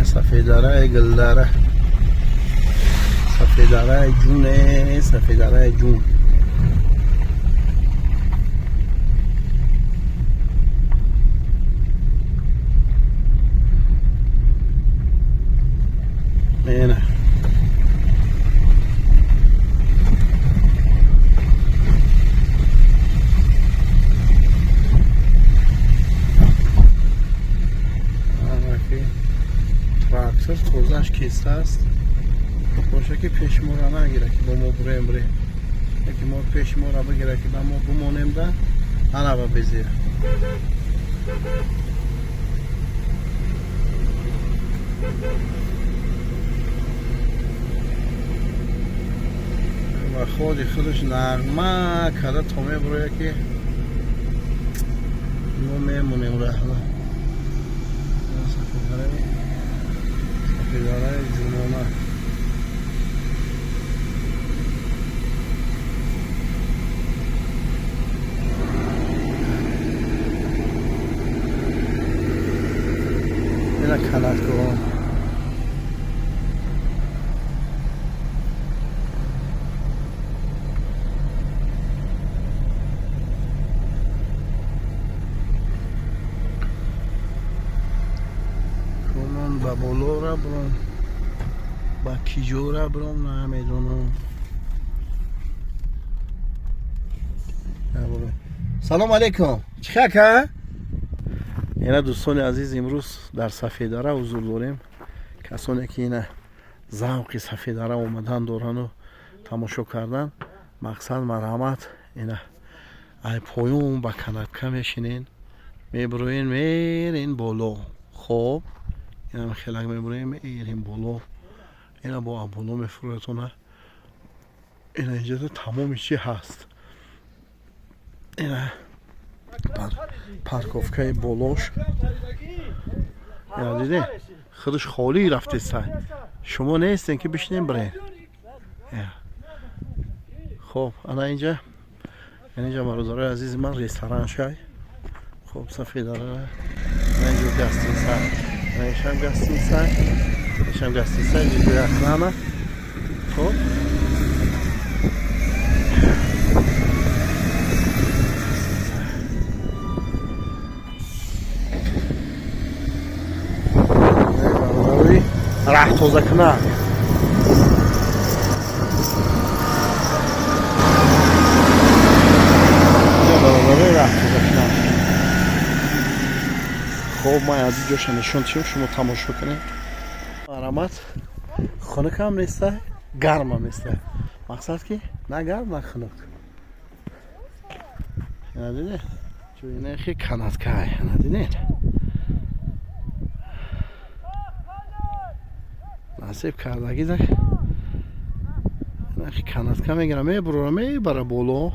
سفیداره گلداره، سفیداره جونه، سفیداره جون. اینه تراکتور توزش کیسته است. باشه که پیشمورا نگیره که با ما بریم یکی ما پیشمورا بگیره که با ما بمونیم ده هنه با بزیره. و خودش نغمه کرده تا میبرویه که ما میمونیم رحمه. سفیداره جنومه اینه کنت کنم. با بولو را برم با کیجو را برم نمیدونم. سلام علیکم، چه که؟ اینا دوستان عزیز امروز در سفیداره حضور داریم. کسانی که اینا ذوق سفیداره اومدن دوران و تماشا کردن، مقصد مرحمت اینا ای پایون با کنکه میشینین میبروین میرین بولو. خب اینا خیلی میبروین میرین بولو. اینا با بولو میفروتونه. اینا اینجا تمام چی هست. اینا پارکوفکای بولوش یا دیدین خودش خالی رفته سای. شما نیستین که بشینین برین. خب انا اینجا برادرای عزیز من رستوران شای. خب سفیداره اینجا گستین سای، اینشم گستین سای، اینشم گستین سای دیگه اخلامه. خب راه توزه کنه. خب ما از اینجا نشون تیم شما تماشا کنید. مرحمت خنک هم نیسته، گرم هم نیسته. مقصد که نه گرم نه خنک. ندیدین؟ چون اینه خیلی کنات که ندیدین؟ نصیب کردگی ده نخی کنات که میگیرم میبره میبره بولو.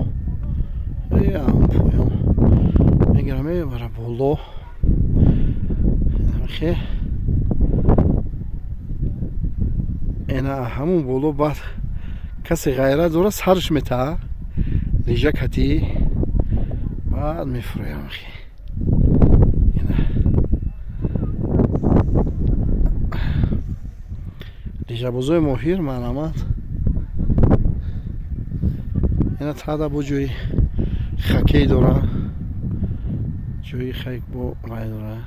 میگیرم میبره بولو. نخی اینا همون بولو بعد کسی غیره دوره سرش میته لیجه کتی بعد میفرویم. خی لیجه بوزوی ماهیر مرحمت اینا تاده با جوی خکی داره، جوی خک با رای داره.